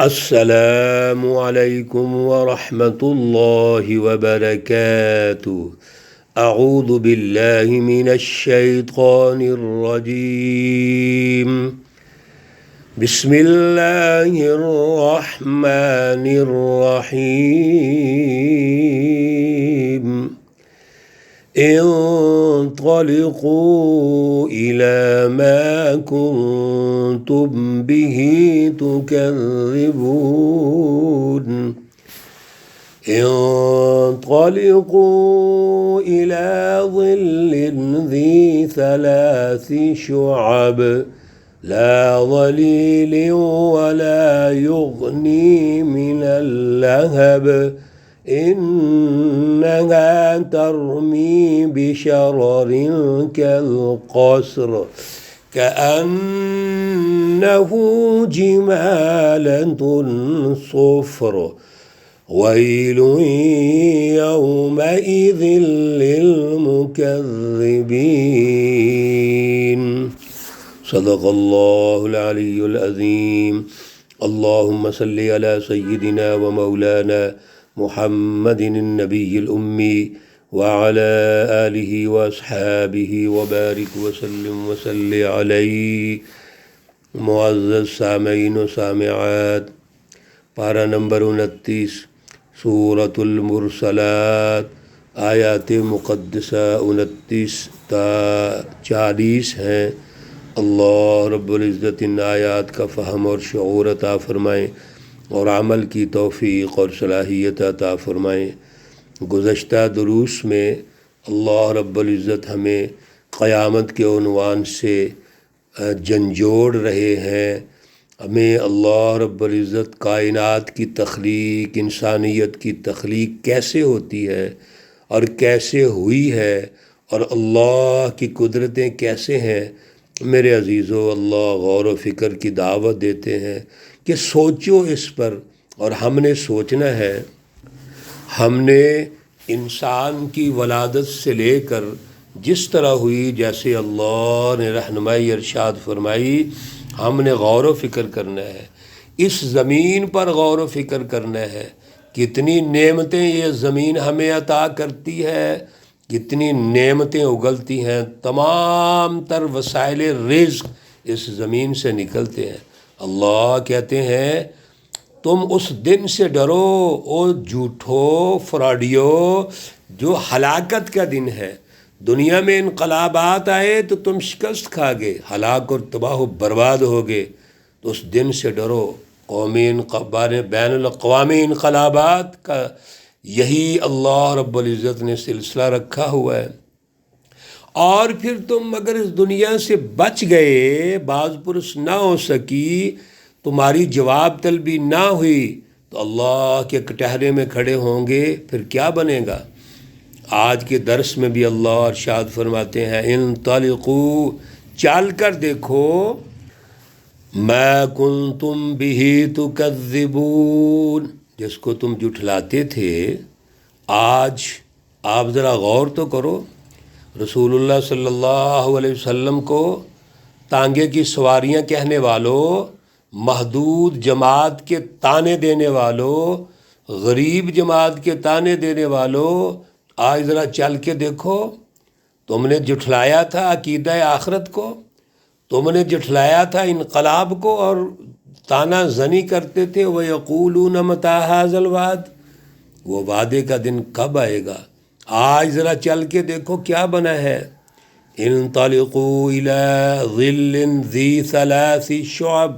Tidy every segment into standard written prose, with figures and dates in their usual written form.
السلام علیکم ورحمۃ اللہ وبرکاتہ۔ اعوذ باللہ من الشیطان الرجیم۔ بسم اللہ الرحمن الرحیم۔ انطلقوا إلى ما كنتم به تكذبون انطلقوا إلى ظل ذي 3 شعب لا ظليل ولا يغني من اللهب إنها ترمي بشرر كالقصر كأنه جمالة صفر ويل يومئذ للمكذبين۔ صدق اللہ العلی العظیم۔ اللہم صلی علی سیدنا و مولانا محمد النبی الأمی وعلى آلہ واصحابہ وبارک وسلم وصلی علیہ۔ معزز سامعین و سامعات، پارہ نمبر 29 سورۃ المرسلات، آیات مقدسہ 29 تا 40 ہیں۔ اللہ رب العزت ان آیات کا فہم اور شعور عطا فرمائیں اور عمل کی توفیق اور صلاحیت عطا فرمائیں۔ گزشتہ دروس میں اللہ رب العزت ہمیں قیامت کے عنوان سے جھنجھوڑ رہے ہیں۔ ہمیں اللہ رب العزت کائنات کی تخلیق، انسانیت کی تخلیق کیسے ہوتی ہے اور کیسے ہوئی ہے اور اللہ کی قدرتیں کیسے ہیں، میرے عزیزو، اللہ غور و فکر کی دعوت دیتے ہیں کہ سوچو اس پر۔ اور ہم نے سوچنا ہے، ہم نے انسان کی ولادت سے لے کر جس طرح ہوئی، جیسے اللہ نے رہنمائی ارشاد فرمائی، ہم نے غور و فکر کرنا ہے، اس زمین پر غور و فکر کرنا ہے۔ کتنی نعمتیں یہ زمین ہمیں عطا کرتی ہے، کتنی نعمتیں اگلتی ہیں، تمام تر وسائل رزق اس زمین سے نکلتے ہیں۔ اللہ کہتے ہیں تم اس دن سے ڈرو او جھوٹو فراڈیو، جو ہلاکت کا دن ہے۔ دنیا میں انقلابات آئے تو تم شکست کھا گے، ہلاک اور تباہ و برباد ہوگے، تو اس دن سے ڈرو۔ بین الاقوامی انقلابات کا یہی اللہ رب العزت نے سلسلہ رکھا ہوا ہے۔ اور پھر تم اگر اس دنیا سے بچ گئے، باز پرس نہ ہو سکی، تمہاری جواب طلبی نہ ہوئی، تو اللہ کے کٹہرے میں کھڑے ہوں گے، پھر کیا بنے گا؟ آج کے درس میں بھی اللہ ارشاد فرماتے ہیں انطلقوا، چل کر دیکھو، ما کنتم بہ تکذبون، جس کو تم جھٹلاتے تھے۔ آج آپ ذرا غور تو کرو، رسول اللہ صلی اللہ علیہ وسلم کو تانگے کی سواریاں کہنے والوں، محدود جماعت کے تانے دینے والوں، غریب جماعت کے تانے دینے والوں، آج ذرا چل کے دیکھو، تم نے جھٹلایا تھا عقیدہ آخرت کو، تم نے جھٹلایا تھا انقلاب کو، اور تانا زنی کرتے تھے وَيَقُولُونَ مَتَىٰ هَٰذَا الْوَعْدُ، وہ وعدے کا دن کب آئے گا؟ آج ذرا چل کے دیکھو کیا بنا ہے۔ انطلقوا إِلَىٰ ظِلٍّ ذِي 3 شُعَبٍ،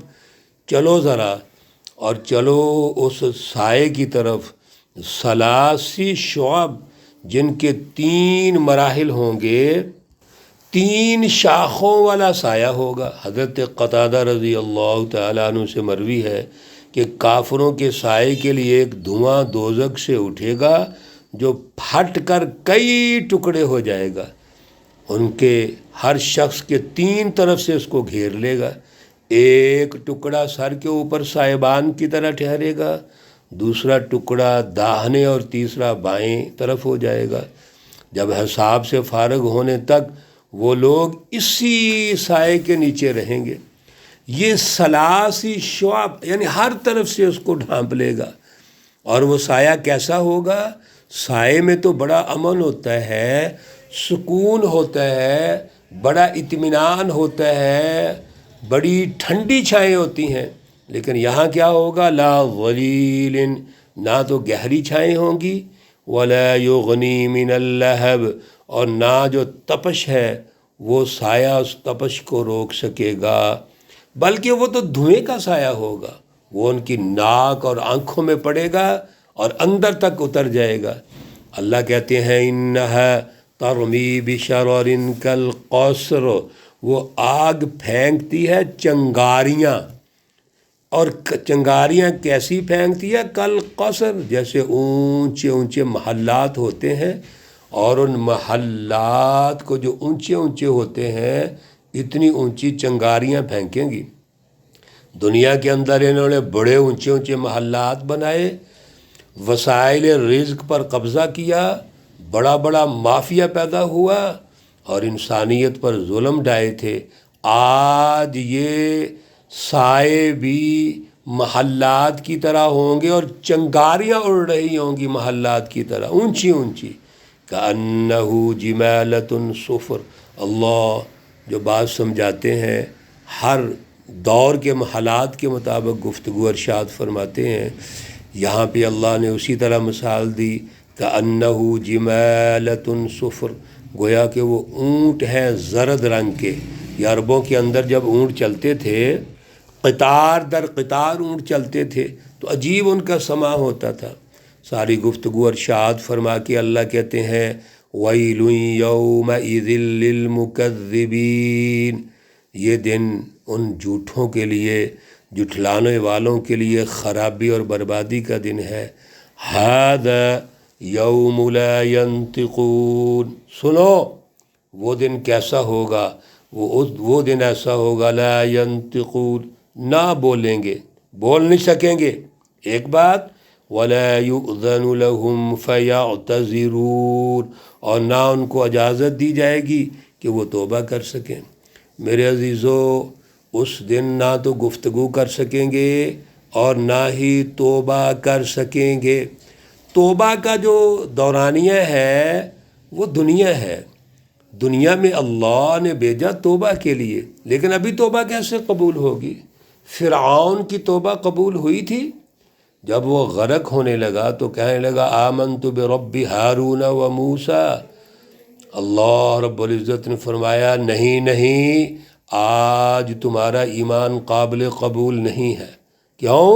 چلو ذرا اور چلو اس سائے کی طرف، 3 شعب، جن کے 3 مراحل ہوں گے، 3 شاخوں والا سایہ ہوگا۔ حضرت قتادہ رضی اللہ تعالیٰ عنہ سے مروی ہے کہ کافروں کے سائے کے لیے ایک دھواں دوزخ سے اٹھے گا جو پھٹ کر کئی ٹکڑے ہو جائے گا، ان کے ہر شخص کے 3 طرف سے اس کو گھیر لے گا۔ ایک ٹکڑا سر کے اوپر سائبان کی طرح ٹھہرے گا، دوسرا ٹکڑا داہنے اور تیسرا بائیں طرف ہو جائے گا۔ جب حساب سے فارغ ہونے تک وہ لوگ اسی سائے کے نیچے رہیں گے۔ یہ ثلاثی شعب یعنی ہر طرف سے اس کو ڈھانپ لے گا۔ اور وہ سایہ کیسا ہوگا؟ سائے میں تو بڑا امن ہوتا ہے، سکون ہوتا ہے، بڑا اطمینان ہوتا ہے، بڑی ٹھنڈی چھائیں ہوتی ہیں، لیکن یہاں کیا ہوگا؟ لا ظلیل، نہ تو گہری چھائیں ہوں گی، ولا یغنی من اللہب، اور نہ جو تپش ہے وہ سایہ اس تپش کو روک سکے گا، بلکہ وہ تو دھوئیں کا سایہ ہوگا، وہ ان کی ناک اور آنکھوں میں پڑے گا اور اندر تک اتر جائے گا۔ اللہ کہتے ہیں انہا ترمی بشرر کالقصر، وہ آگ پھینکتی ہے چنگاریاں، اور چنگاریاں کیسی پھینکتی ہے؟ کالقصر، جیسے اونچے اونچے محلات ہوتے ہیں، اور ان محلات کو جو اونچے اونچے ہوتے ہیں اتنی اونچی چنگاریاں پھینکیں گی۔ دنیا کے اندر انہوں نے بڑے اونچے اونچے محلات بنائے، وسائل رزق پر قبضہ کیا، بڑا بڑا مافیا پیدا ہوا اور انسانیت پر ظلم ڈھائے تھے۔ آج یہ سائے بھی محلات کی طرح ہوں گے اور چنگاریاں اڑ رہی ہوں گی محلات کی طرح اونچی اونچی، کأنہ جمالۃ صفر۔ اللہ جو بات سمجھاتے ہیں ہر دور کے حالات کے مطابق گفتگو ارشاد فرماتے ہیں، یہاں پہ اللہ نے اسی طرح مثال دی، کأنہ جمالۃ صفر، گویا کہ وہ اونٹ ہیں زرد رنگ کے۔ یہ عربوں کے اندر جب اونٹ چلتے تھے، قطار در قطار اونٹ چلتے تھے، تو عجیب ان کا سماع ہوتا تھا۔ ساری گفتگو ارشاد فرما کے اللہ کہتے ہیں وَيْلٌ يَوْمَئِذٍ لِّلْمُكَذِّبِينَ، یہ دن ان جھوٹوں کے لیے، جھٹلانے والوں کے لیے خرابی اور بربادی کا دن ہے۔ هَذَا يَوْمُ لَا يَنطِقُونَ، سنو وہ دن کیسا ہوگا، وہ دن ایسا ہوگا لا ينطقون، نہ بولیں گے، بول نہیں سکیں گے۔ ایک بات وَلَا يُؤْذَنُ لَهُمْ فَيَعْتَذِرُونَ، اور نہ ان کو اجازت دی جائے گی کہ وہ توبہ کر سکیں۔ میرے عزیزو، اس دن نہ تو گفتگو کر سکیں گے اور نہ ہی توبہ کر سکیں گے۔ توبہ کا جو دورانیہ ہے وہ دنیا ہے، دنیا میں اللہ نے بھیجا توبہ کے لیے، لیکن ابھی توبہ کیسے قبول ہوگی؟ فرعون کی توبہ قبول ہوئی تھی؟ جب وہ غرق ہونے لگا تو کہنے لگا آمنت برب ہارون و موسیٰ، اللہ رب العزت نے فرمایا نہیں، آج تمہارا ایمان قابل قبول نہیں ہے۔ کیوں؟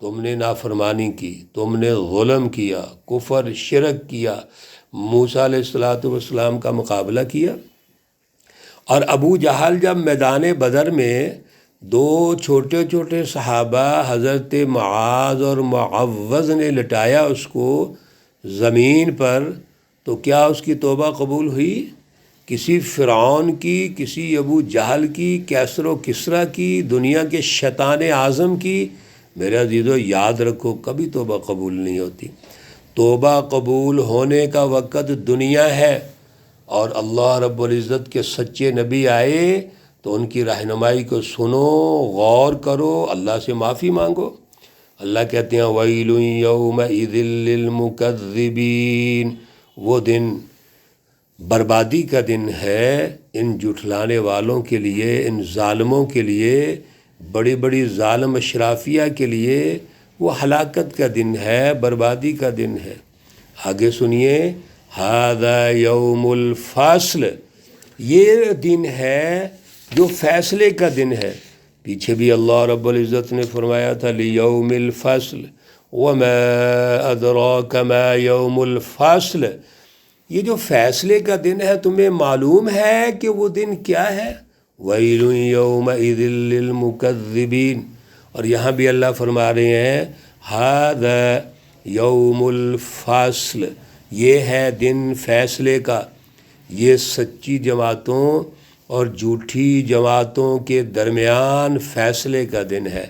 تم نے نافرمانی کی، تم نے ظلم کیا، کفر شرک کیا، موسیٰ علیہ السلام کا مقابلہ کیا۔ اور ابو جہل جب میدان بدر میں دو چھوٹے چھوٹے صحابہ حضرت معاذ اور معوذ نے لٹایا اس کو زمین پر، تو کیا اس کی توبہ قبول ہوئی؟ کسی فرعون کی، کسی ابو جہل کی، کیسر و کسریٰ کی، دنیا کے شیطان اعظم کی، میرے عزیزو یاد رکھو کبھی توبہ قبول نہیں ہوتی۔ توبہ قبول ہونے کا وقت دنیا ہے، اور اللہ رب العزت کے سچے نبی آئے تو ان کی رہنمائی کو سنو، غور کرو، اللہ سے معافی مانگو۔ اللہ کہتے ہیں وَيْلٌ يَوْمَئِذٍ لِّلْمُكَذِّبِينَ، وہ دن بربادی کا دن ہے ان جھٹلانے والوں کے لیے، ان ظالموں کے لیے، بڑی بڑی ظالم اشرافیہ کے لیے وہ ہلاکت کا دن ہے، بربادی کا دن ہے۔ آگے سنیے هَذَا يَوْمُ الْفَصْلِ، یہ دن ہے جو فیصلے کا دن ہے۔ پیچھے بھی اللہ رب العزت نے فرمایا تھا لِيَوْمِ الْفَصْلِ وَمَا أَدْرَاكَ مَا يَوْمُ الْفَصْلِ، یہ جو فیصلے کا دن ہے تمہیں معلوم ہے کہ وہ دن کیا ہے؟ وَيْلٌ يَوْمَئِذٍ لِّلْمُكَذِّبِينَ، اور یہاں بھی اللہ فرما رہے ہیں هَذَا يَوْمُ الْفَصْلِ، یہ ہے دن فیصلے کا، یہ سچی جماعتوں اور جھوٹی جماعتوں کے درمیان فیصلے کا دن ہے۔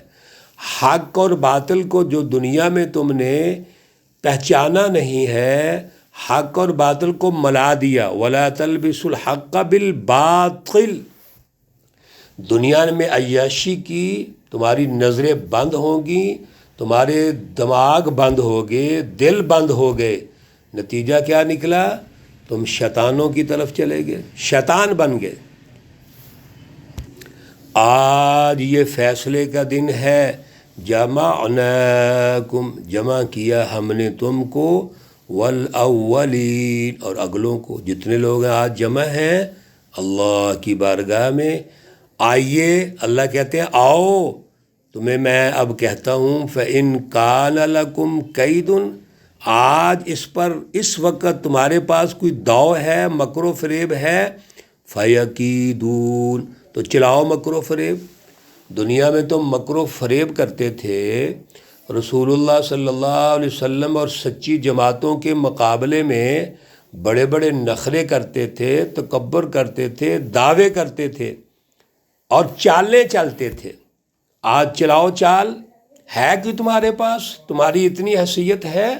حق اور باطل کو جو دنیا میں تم نے پہچانا نہیں ہے، حق اور باطل کو ملا دیا، وَلَا تَلْبِسُوا الْحَقَّ بِالْبَاطِلِ، دنیا میں عیاشی کی، تمہاری نظریں بند ہوں گی، تمہارے دماغ بند ہو گئے، دل بند ہو گئے، نتیجہ کیا نکلا؟ تم شیطانوں کی طرف چلے گئے، شیطان بن گئے۔ آج یہ فیصلے کا دن ہے، جمعناکم، جمع کیا ہم نے تم کو، والاولین، اور اگلوں کو۔ جتنے لوگ آج جمع ہیں اللہ کی بارگاہ میں، آئیے، اللہ کہتے ہیں آؤ، تمہیں میں اب کہتا ہوں فَإِن كَانَ لَكُمْ كَيْدٌ، آج اس پر اس وقت تمہارے پاس کوئی داؤ ہے، مکر و فریب ہے، فَيَكِيدُونَ، تو چلاؤ مکر و فریب۔ دنیا میں تم مکر و فریب کرتے تھے، رسول اللہ صلی اللہ علیہ وسلم اور سچی جماعتوں کے مقابلے میں بڑے بڑے نخرے کرتے تھے، تکبر کرتے تھے، دعوے کرتے تھے اور چالیں چلتے تھے۔ آج چلاؤ چال، ہے کہ تمہارے پاس، تمہاری اتنی حیثیت ہے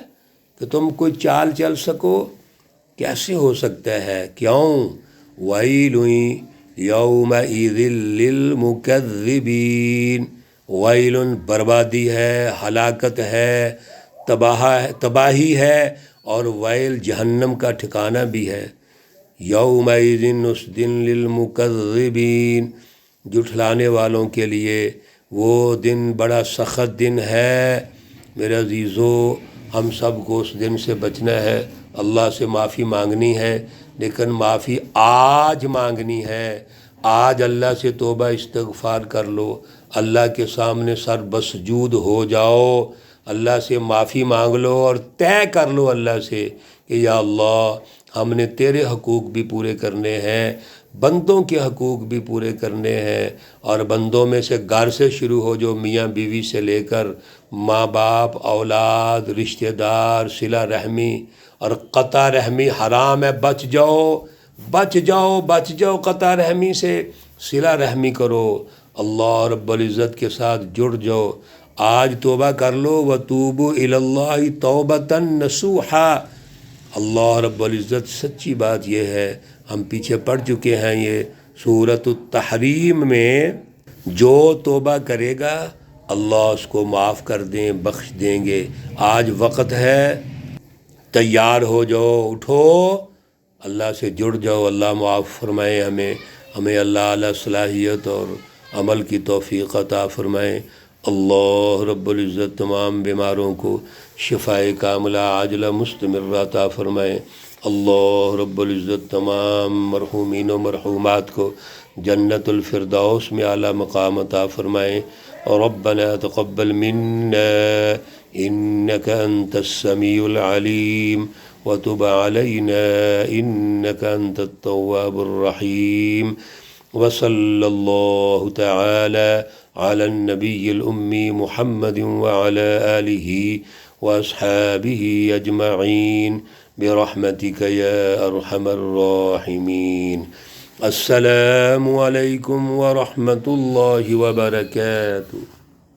کہ تم کوئی چال چل سکو؟ کیسے ہو سکتا ہے؟ کیوں؟ وَيْلٌ يَوْمَئِذٍ لِّلْمُكَذِّبِينَ، وَيْلٌ، بربادی ہے، ہلاکت ہے، تباہی ہے، اور ویل جہنم کا ٹھکانہ بھی ہے۔ یومئذ، اس دن، للمکذبین، جھٹلانے والوں کے لیے وہ دن بڑا سخت دن ہے۔ میرے عزیزو، ہم سب کو اس دن سے بچنا ہے، اللہ سے معافی مانگنی ہے، لیکن معافی آج مانگنی ہے۔ آج اللہ سے توبہ استغفار کر لو، اللہ کے سامنے سر بسجود ہو جاؤ، اللہ سے معافی مانگ لو اور طے کر لو اللہ سے کہ یا اللہ، ہم نے تیرے حقوق بھی پورے کرنے ہیں، بندوں کے حقوق بھی پورے کرنے ہیں، اور بندوں میں سے گھر سے شروع ہو، جو میاں بیوی سے لے کر ماں باپ، اولاد، رشتہ دار، صلہ رحمی اور قطع رحمی حرام ہے، بچ جاؤ، بچ جاؤ، بچ جاؤ قطع رحمی سے، صلہ رحمی کرو، اللہ رب العزت کے ساتھ جڑ جاؤ۔ آج توبہ کر لو، وَتُوبُوا إِلَى اللَّهِ تَوْبَةً نَصُوحًا۔ اللہ رب العزت، سچی بات یہ ہے، ہم پیچھے پڑھ چکے ہیں یہ سورۃ التحریم میں، جو توبہ کرے گا اللہ اس کو معاف کر دیں، بخش دیں گے۔ آج وقت ہے، تیار ہو جاؤ، اٹھو، اللہ سے جڑ جاؤ، اللہ معاف فرمائے ہمیں اللہ اعلیٰ صلاحیت اور عمل کی توفیق عطا فرمائے۔ اللہ رب العزت تمام بیماروں کو شفاء کاملہ عاجلہ مستمرہ عطا فرمائے۔ اللہ رب العزت تمام مرحومین و مرحومات کو جنت الفردوس میں اعلیٰ مقام عطا فرمائے۔ ربنا تقبل منا انك انت السميع العليم وتب علينا انك انت التواب الرحيم، وصلى الله تعالى على النبي الأمي محمد وعلى آله وأصحابه أجمعين برحمتك يا أرحم الراحمين۔ السلام عليكم ورحمة الله وبركاته۔